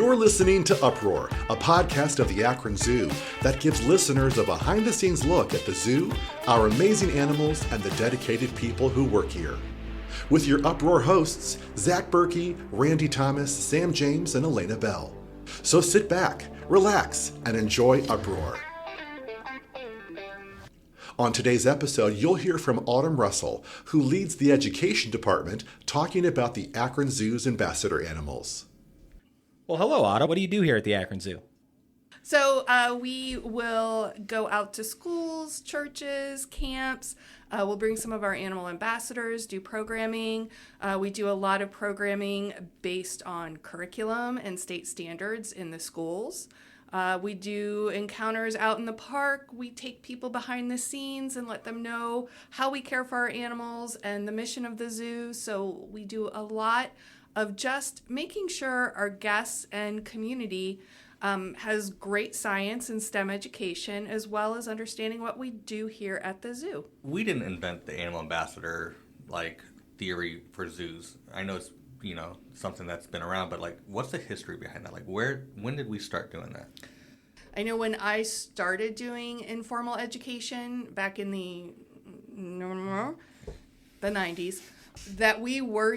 You're listening to Uproar, a podcast of the Akron Zoo that gives listeners a behind-the-scenes look at the zoo, our amazing animals, and the dedicated people who work here. With your Uproar hosts, Zach Berkey, Randy Thomas, Sam James, and Elena Bell. So sit back, relax, and enjoy Uproar. On today's episode, you'll hear from Autumn Russell, who leads the education department, talking about the Akron Zoo's ambassador animals. Well, hello, Autumn. What do you do here at the Akron Zoo? So we will go out to schools, churches, camps. We'll bring some of our animal ambassadors, do programming. We do a lot of programming based on curriculum and state standards in the schools. We do encounters out in the park. We take people behind the scenes and let them know how we care for our animals and the mission of the zoo. So we do a lot of just making sure our guests and community has great science and STEM education, as well as understanding what we do here at the zoo. We didn't invent the animal ambassador theory for zoos. I know it's something that's been around, but what's the history behind that? When did we start doing that? I know when I started doing informal education back in the 90s, that we were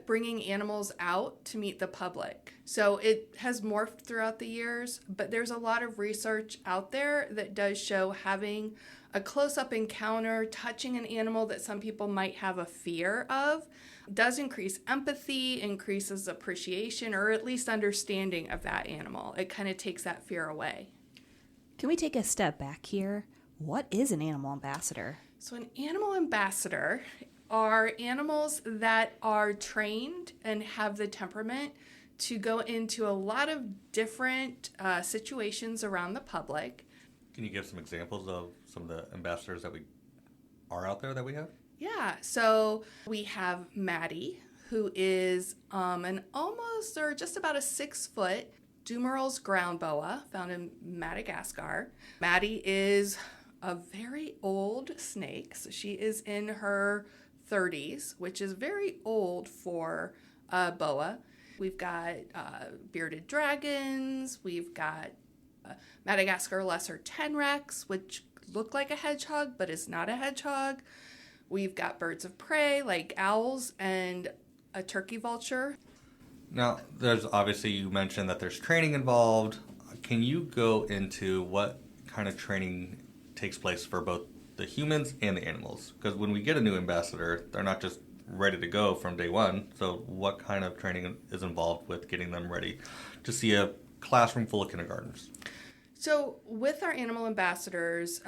bringing animals out to meet the public. So it has morphed throughout the years, but there's a lot of research out there that does show having a close-up encounter, touching an animal that some people might have a fear of, does increase empathy, increases appreciation, or at least understanding of that animal. It kind of takes that fear away. Can we take a step back here? What is an animal ambassador? So an animal ambassador are animals that are trained and have the temperament to go into a lot of different situations around the public. Can you give some examples of some of the ambassadors that are out there that we have? Yeah, so we have Maddie, who is an almost or just about a 6-foot Dumeril's ground boa found in Madagascar. Maddie is a very old snake, so she is in her 30s, which is very old for a boa. We've got bearded dragons. We've got Madagascar lesser tenrex, which look like a hedgehog but is not a hedgehog. We've got birds of prey like owls and a turkey vulture. Now, there's obviously, you mentioned that there's training involved. Can you go into what kind of training takes place for both the humans and the animals? Because when we get a new ambassador, they're not just ready to go from day one. So what kind of training is involved with getting them ready to see a classroom full of kindergartners? So with our animal ambassadors,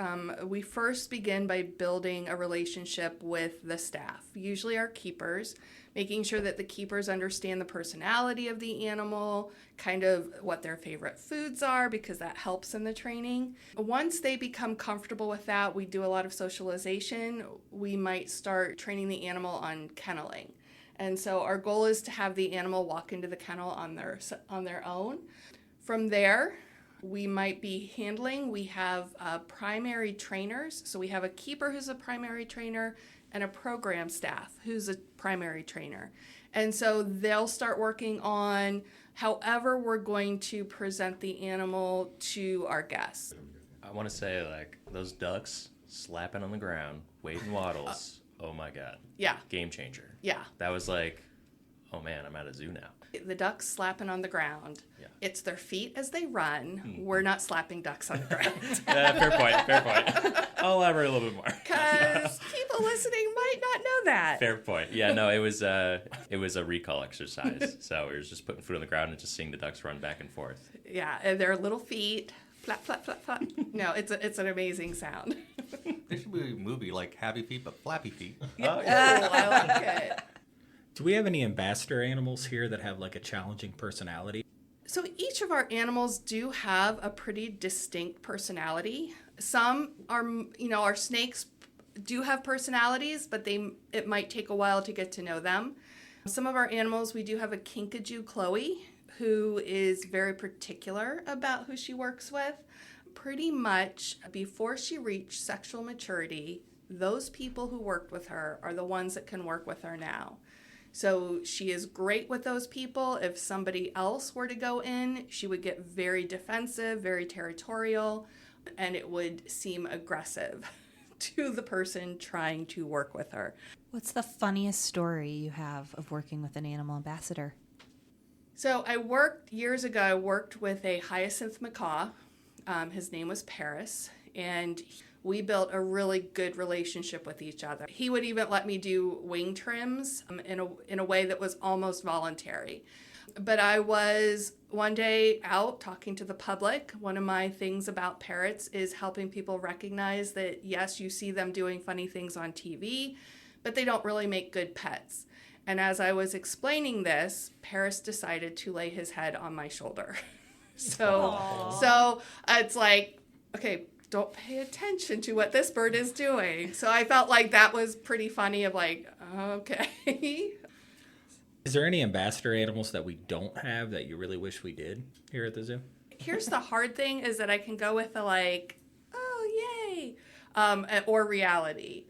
we first begin by building a relationship with the staff, usually our keepers, making sure that the keepers understand the personality of the animal, kind of what their favorite foods are, because that helps in the training. Once they become comfortable with that, we do a lot of socialization. We might start training the animal on kenneling. And so our goal is to have the animal walk into the kennel on their own. From there, we might be handling. We have primary trainers. So we have a keeper who's a primary trainer and a program staff who's a primary trainer. And so they'll start working on however we're going to present the animal to our guests. I want to say, those ducks slapping on the ground, wading waddles. Oh my God. Yeah. Game changer. Yeah. That was oh man, I'm at a zoo now. The ducks slapping on the ground. Yeah. It's their feet as they run. Mm-hmm. We're not slapping ducks on the ground. Fair point. I'll elaborate a little bit more. Because people listening might not know that. Fair point. Yeah, no, it was a recall exercise. So we were just putting food on the ground and just seeing the ducks run back and forth. Yeah, and their little feet, flap, flap, flap, flap. No, it's an amazing sound. There should be a movie like Happy Feet but Flappy Feet. Oh, yeah. I like it. Do we have any ambassador animals here that have a challenging personality? So each of our animals do have a pretty distinct personality. Some are, our snakes do have personalities, but it might take a while to get to know them. Some of our animals, we do have a kinkajou Chloe, who is very particular about who she works with. Pretty much before she reached sexual maturity, those people who worked with her are the ones that can work with her now. So she is great with those people. If somebody else were to go in, she would get very defensive, very territorial, and it would seem aggressive to the person trying to work with her. What's the funniest story you have of working with an animal ambassador? So years ago, I worked with a hyacinth macaw. His name was Paris, and we built a really good relationship with each other. He would even let me do wing trims in a way that was almost voluntary. But I was one day out talking to the public. One of my things about parrots is helping people recognize that, yes, you see them doing funny things on TV, but they don't really make good pets. And as I was explaining this, Paris decided to lay his head on my shoulder. So it's like, okay, don't pay attention to what this bird is doing. So I felt like that was pretty funny of like, okay. Is there any ambassador animals that we don't have that you really wish we did here at the zoo? Here's the hard thing is that I can go with the like, oh, yay, or reality.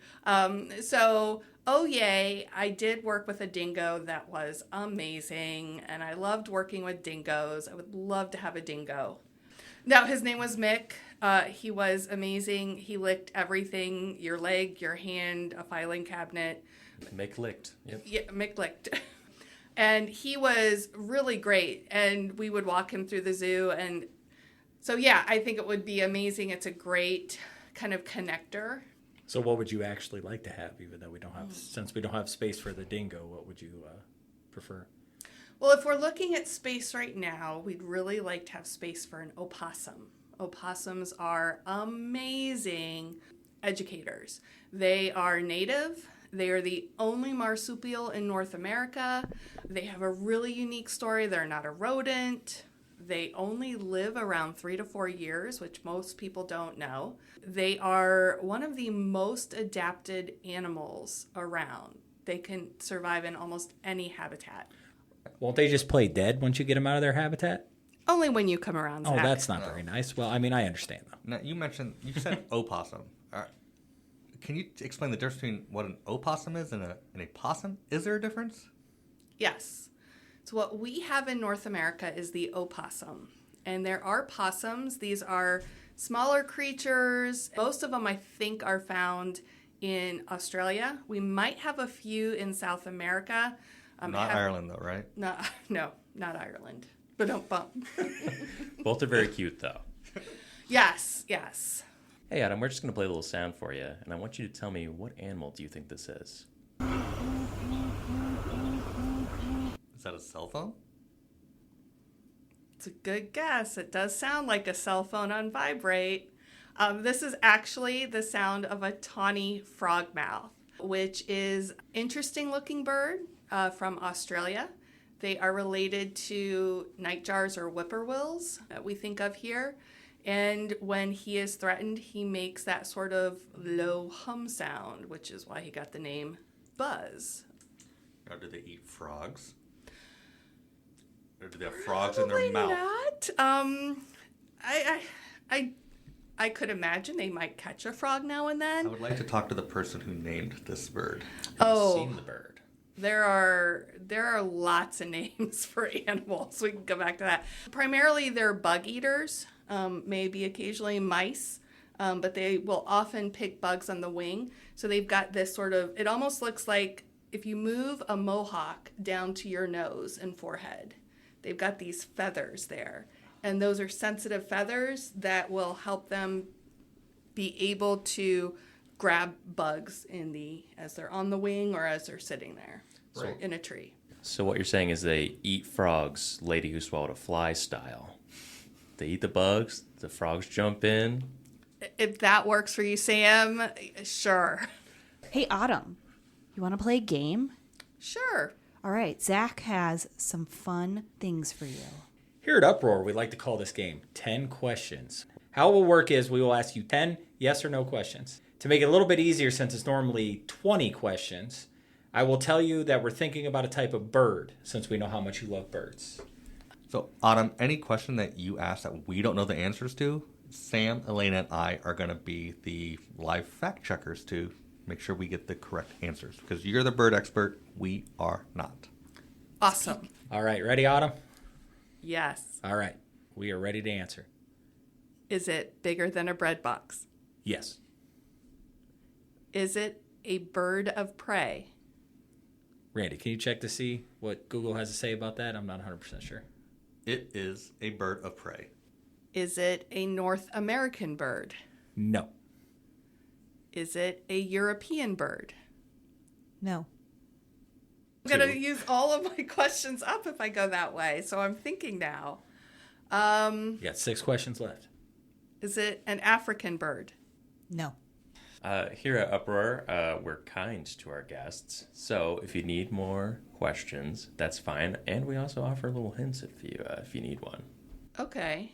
Oh, yay, I did work with a dingo that was amazing, and I loved working with dingoes. I would love to have a dingo. Now, his name was Mick. He was amazing. He licked everything, your leg, your hand, a filing cabinet. Mick licked. Yep. Yeah, Mick licked. And he was really great, and we would walk him through the zoo. And so, yeah, I think it would be amazing. It's a great kind of connector. So what would you actually like to have, even though we don't have, since we don't have space for the dingo, what would you prefer? Well, if we're looking at space right now, we'd really like to have space for an opossum. Opossums are amazing educators. They are native. They are the only marsupial in North America. They have a really unique story. They're not a rodent. They only live around 3 to 4 years, which most people don't know. They are one of the most adapted animals around. They can survive in almost any habitat. Won't they just play dead once you get them out of their habitat? Only when you come around, Zach. Oh, that's not very nice. Well, I mean, I understand, though. Now, you said opossum. Can you explain the difference between what an opossum is and a possum? Is there a difference? Yes. So what we have in North America is the opossum. And there are possums. These are smaller creatures. Most of them, I think, are found in Australia. We might have a few in South America. Not Ireland, though, right? No, not Ireland. But don't bump. Both are very cute, though. Yes. Hey, Adam, we're just going to play a little sound for you, and I want you to tell me, what animal do you think this is? Is that a cell phone? It's a good guess. It does sound like a cell phone on vibrate. This is actually the sound of a tawny frogmouth, which is an interesting looking bird from Australia. They are related to nightjars or whippoorwills that we think of here. And when he is threatened, he makes that sort of low hum sound, which is why he got the name Buzz. Or do they eat frogs? Or do they have frogs in their mouth? Not. I could imagine they might catch a frog now and then. I would like to talk to the person who named this bird. Have you Oh. seen the bird? There are lots of names for animals. We can go back to that. Primarily, they're bug eaters, maybe occasionally mice, but they will often pick bugs on the wing. So they've got this sort of, it almost looks like if you move a mohawk down to your nose and forehead, they've got these feathers there. And those are sensitive feathers that will help them be able to grab bugs as they're on the wing or as they're sitting there in a tree. So what you're saying is they eat frogs, Lady Who Swallowed a Fly style. They eat the bugs, the frogs jump in. If that works for you, Sam, sure. Hey, Autumn, you want to play a game? Sure. All right, Zach has some fun things for you. Here at Uproar, we like to call this game 10 questions. How it will work is we will ask you 10 yes or no questions. To make it a little bit easier, since it's normally 20 questions, I will tell you that we're thinking about a type of bird, since we know how much you love birds. So, Autumn, any question that you ask that we don't know the answers to, Sam, Elena, and I are going to be the live fact checkers to make sure we get the correct answers because you're the bird expert. We are not. Awesome. All right, ready, Autumn? Yes. All right, we are ready to answer. Is it bigger than a bread box? Yes. Is it a bird of prey? Randy, can you check to see what Google has to say about that? I'm not 100% sure. It is a bird of prey. Is it a North American bird? No. Is it a European bird? No. I'm going to Two. use all of my questions up if I go that way. So I'm thinking now. You got 6 questions left. Is it an African bird? No. Here at Uproar, we're kind to our guests. So if you need more questions, that's fine. And we also offer little hints if you need one. Okay.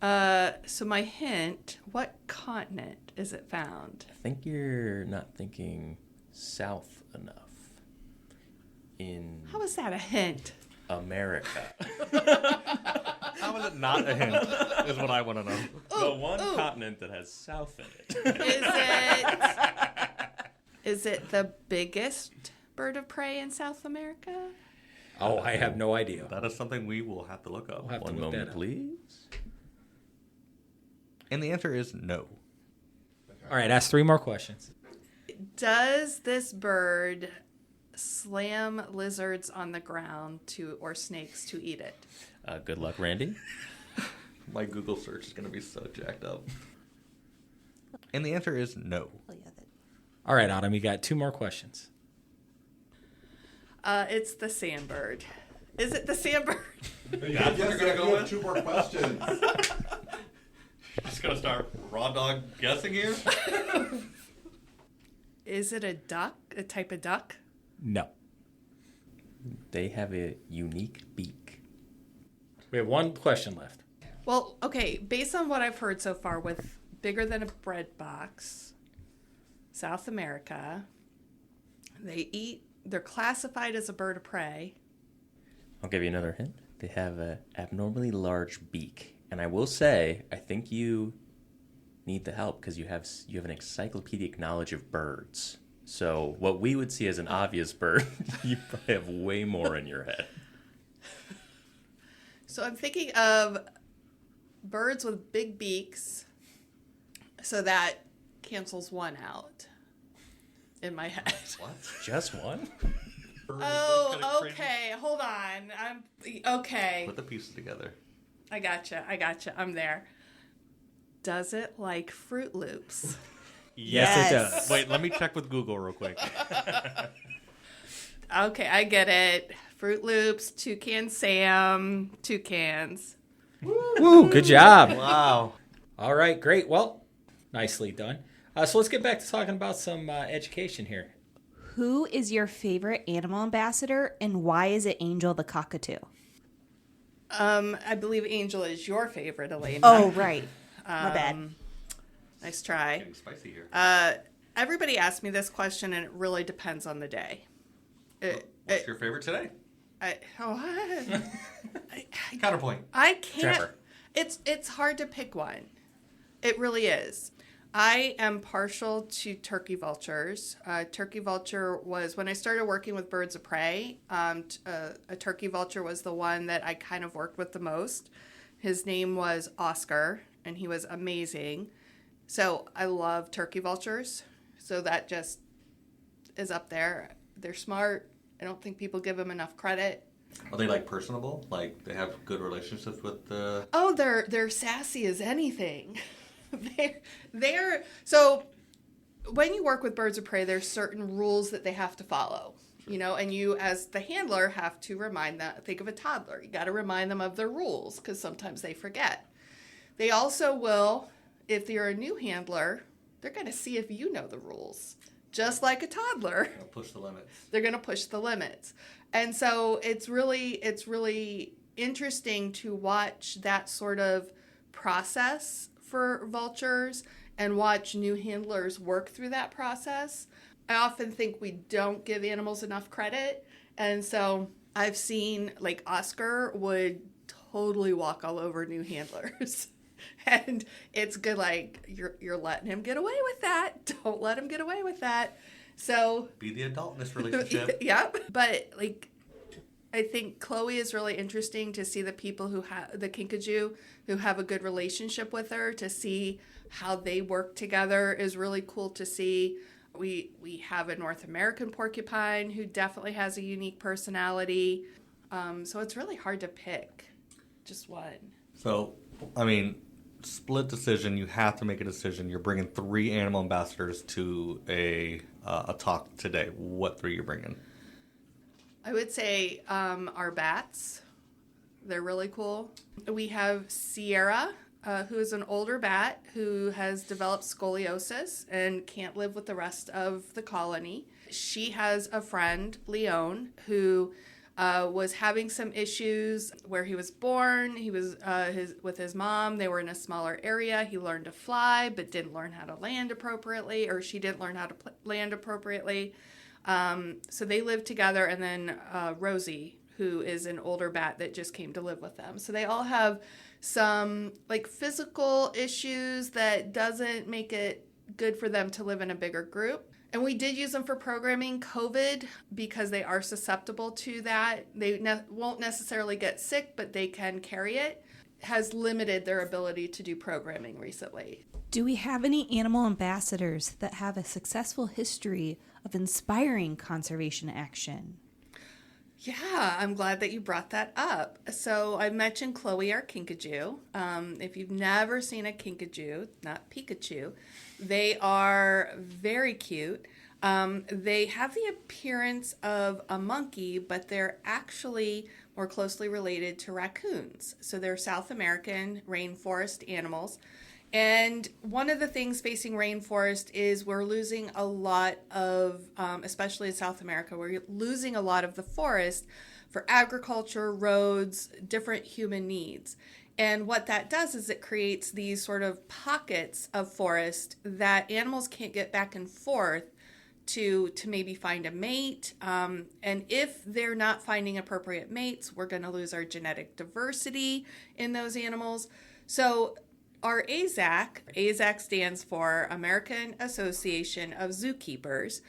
So my hint, what continent is it found? I think you're not thinking south enough. In How is that a hint? America. How is it not a hint? Is what I want to know. The one continent that has south in it. Is it the biggest bird of prey in South America? Oh, I have no idea. That is something we will have to look up. We'll have to One look that moment, up. please. And the answer is no. All right, ask 3 more questions. Does this bird slam lizards on the ground or snakes to eat it? Good luck, Randy. My Google search is going to be so jacked up. And the answer is no. Oh, yeah, that- All right, Autumn, you got 2 more questions. It's the sandbird. Is it the sandbird? That's what you're going to go with? 2 more questions. Just going to start raw dog guessing here? Is it a duck? A type of duck? No. They have a unique beak. We have 1 question left. Well, okay, based on what I've heard so far with bigger than a bread box, South America, they're classified as a bird of prey. I'll give you another hint. They have an abnormally large beak. And I will say, I think you need the help because you have an encyclopedic knowledge of birds. So what we would see as an obvious bird, you probably have way more in your head. So I'm thinking of birds with big beaks. So that cancels one out in my head. What? Just one? Oh, okay. Hold on. Okay. Put the pieces together. I gotcha. I'm there. Does it like Fruit Loops? Yes, it does. Wait, let me check with Google real quick. Okay, I get it. Fruit Loops, Toucan Sam, toucans. Woo, good job. Wow. All right, great. Well, nicely done. So let's get back to talking about some education here. Who is your favorite animal ambassador and why is it Angel the cockatoo? I believe Angel is your favorite, Elena. Oh, right. My bad. Nice try. Getting spicy here. Everybody asks me this question, and it really depends on the day. What's your favorite today? Counterpoint. I can't. Trevor. It's hard to pick one. It really is. I am partial to turkey vultures. Turkey vulture was, when I started working with birds of prey, a turkey vulture was the one that I kind of worked with the most. His name was Oscar, and he was amazing. So I love turkey vultures. So that just is up there. They're smart. I don't think people give them enough credit. Are they like personable? Like they have good relationships with the... Oh, they're sassy as anything. they're so when you work with birds of prey, there's certain rules that they have to follow, and you as the handler have to remind them. Think of a toddler. You got to remind them of their rules because sometimes they forget. They also will, if you're a new handler, they're going to see if you know the rules. Just like a toddler, Push the limits. they're going to push the limits. And so it's really interesting to watch that sort of process for vultures and watch new handlers work through that process. I often think we don't give animals enough credit. And so I've seen like Oscar would totally walk all over new handlers. And it's good, like, you're letting him get away with that. Don't let him get away with that. So Be the adult in this relationship. yep. But like, I think Chloe is really interesting to see the people who have the Kinkajou who have a good relationship with her, to see how they work together is really cool to see. We have a North American porcupine who definitely has a unique personality. So it's really hard to pick just one. So, I mean, split decision. You have to make a decision. You're bringing 3 animal ambassadors to a talk today. What 3 you're bringing? I would say our bats. They're really cool. We have Sierra, who is an older bat who has developed scoliosis and can't live with the rest of the colony. She has a friend, Leon, who was having some issues where he was born. He was with his mom. They were in a smaller area. He learned to fly, but didn't learn how to land appropriately, or she didn't learn how to land appropriately. So they lived together, and then Rosie, who is an older bat that just came to live with them. So they all have some like physical issues that doesn't make it good for them to live in a bigger group. And we did use them for programming COVID because they are susceptible to that. They won't necessarily get sick, but they can carry it. Has limited their ability to do programming recently. Do we have any animal ambassadors that have a successful history of inspiring conservation action? Yeah, I'm glad that you brought that up. So I mentioned Chloe, our Kinkajou. If you've never seen a Kinkajou, not Pikachu, they are very cute. They have the appearance of a monkey, but they're actually more closely related to raccoons. So they're South American rainforest animals. And one of the things facing rainforest is we're losing a lot of, especially in South America, we're losing a lot of the forest for agriculture, roads, different human needs. And what that does is it creates these sort of pockets of forest that animals can't get back and forth to maybe find a mate. And if they're not finding appropriate mates, we're going to lose our genetic diversity in those animals. So our AZAC stands for American Association of Zookeepers.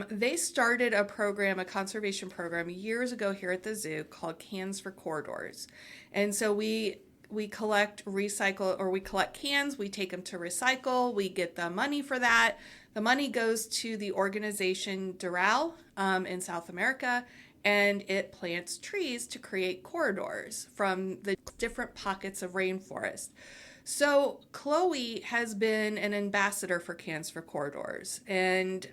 They started a conservation program years ago here at the zoo called Cans for Corridors. And so we collect cans, we take them to recycle, we get the money for that. The money goes to the organization Doral in South America, and it plants trees to create corridors from the different pockets of rainforest. So Chloe has been an ambassador for Cans for Corridors, and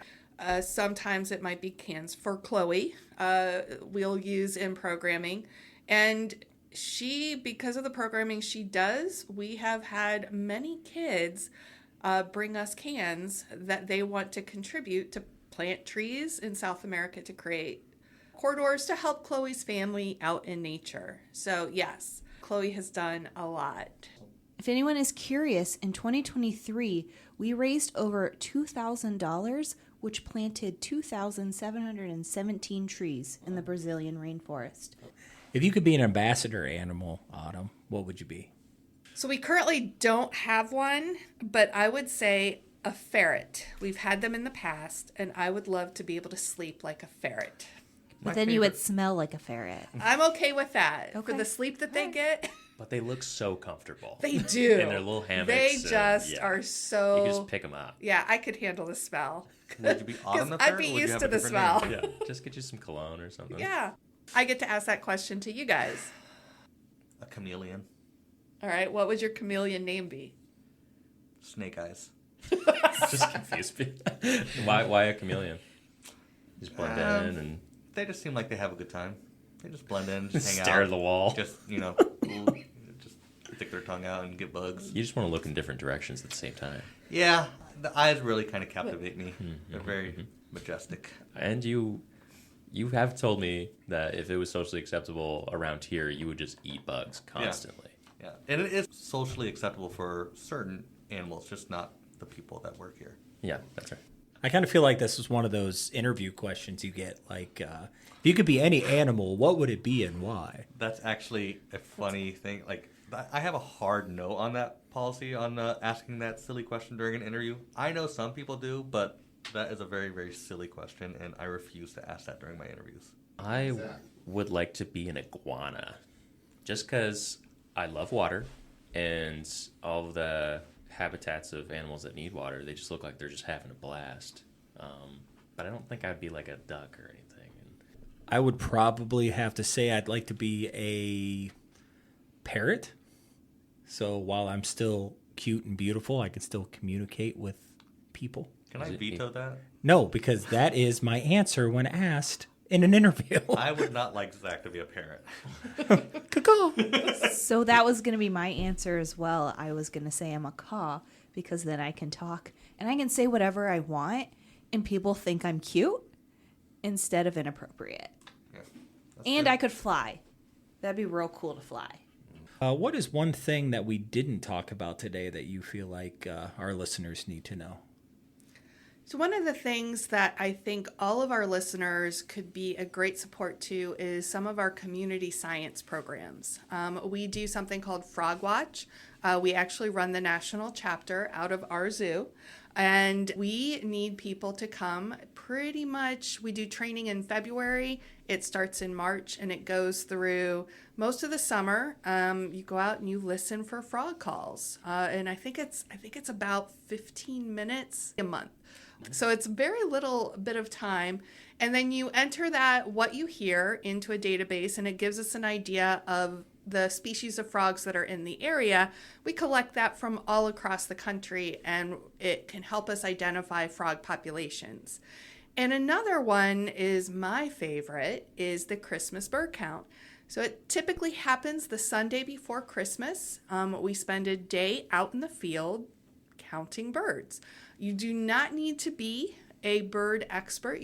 sometimes it might be Cans for Chloe we'll use in programming. And because of the programming she does, we have had many kids bring us cans that they want to contribute to plant trees in South America to create corridors to help Chloe's family out in nature. So yes, Chloe has done a lot. If anyone is curious, in 2023, we raised over $2,000, which planted 2,717 trees in the Brazilian rainforest. If you could be an ambassador animal, Autumn, what would you be? So we currently don't have one, but I would say a ferret. We've had them in the past, and I would love to be able to sleep like a ferret. But then you would smell like a ferret. I'm okay with that. Okay. For the sleep that they get. But they look so comfortable. They do. In their little hammocks. They just are so... You can just pick them up. Yeah, I could handle the smell. Would you be Autumn the I'd ferret, be or would you used have to a the different smell. name? Yeah, just get you some cologne or something. Yeah. I get to ask that question to you guys. A chameleon. All right, what would your chameleon name be? Snake eyes. Just confused me. Why a chameleon? Just blend in and They just seem like they have a good time. They just blend in, just hang out. stare at the wall. Just, just stick their tongue out and get bugs. You just want to look in different directions at the same time. Yeah, the eyes really kind of captivate me. They're very majestic. And you have told me that if it was socially acceptable around here, you would just eat bugs constantly. Yeah, and it is socially acceptable for certain animals, just not the people that work here. Yeah, that's right. I kind of feel like this is one of those interview questions you get. Like, if you could be any animal, what would it be and why? That's actually a funny thing. Like, I have a hard no on that policy on asking that silly question during an interview. I know some people do, but that is a very, very silly question, and I refuse to ask that during my interviews. I would like to be an iguana, just because I love water, and all of the habitats of animals that need water, they just look like they're just having a blast. But I don't think I'd be like a duck or anything. I would probably have to say I'd like to be a parrot. So while I'm still cute and beautiful, I can still communicate with people. Can I veto that? No, because that is my answer when asked in an interview. I would not like Zach to be a parrot. So that was going to be my answer as well. I was going to say I'm a caw because then I can talk and I can say whatever I want and people think I'm cute instead of inappropriate. Yeah, And good. I could fly. That'd be real cool to fly. What is one thing that we didn't talk about today that you feel like our listeners need to know? So one of the things that I think all of our listeners could be a great support to is some of our community science programs. We do something called Frog Watch. We actually run the national chapter out of our zoo. And we need people to come pretty much. We do training in February. It starts in March and it goes through most of the summer. You go out and you listen for frog calls. And I think it's about 15 minutes a month. So it's very little bit of time. And then you enter that, what you hear, into a database, and it gives us an idea of the species of frogs that are in the area. We collect that from all across the country, and it can help us identify frog populations. And another one is my favorite, is the Christmas bird count. So it typically happens the Sunday before Christmas. We spend a day out in the field counting birds. You do not need to be a bird expert.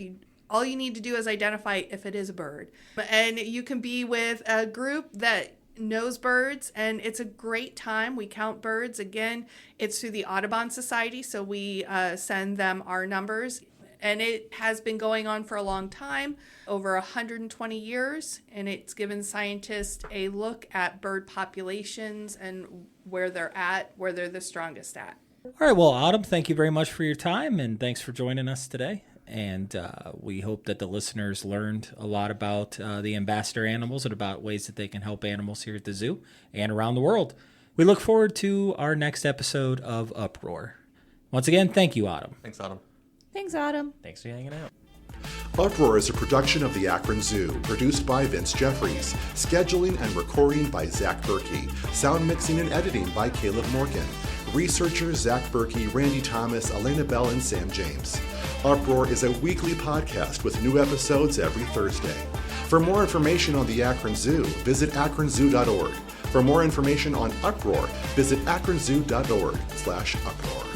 All you need to do is identify if it is a bird. And you can be with a group that knows birds, and it's a great time. We count birds. Again, it's through the Audubon Society, so we send them our numbers. And it has been going on for a long time, over 120 years, and it's given scientists a look at bird populations and where they're at, where they're the strongest at. All right, well, Autumn, thank you very much for your time, and thanks for joining us today. And we hope that the listeners learned a lot about the ambassador animals and about ways that they can help animals here at the zoo and around the world. We look forward to our next episode of Uproar. Once again, thank you, Autumn. Thanks, Autumn. Thanks, Autumn. Thanks for hanging out. Uproar is a production of the Akron Zoo, produced by Vince Jeffries, scheduling and recording by Zach Berkey, sound mixing and editing by Caleb Morgan, researchers Zach Berkey, Randy Thomas, Elena Bell, and Sam James. Uproar is a weekly podcast with new episodes every Thursday. For more information on the Akron Zoo, visit akronzoo.org. For more information on Uproar, visit akronzoo.org/uproar.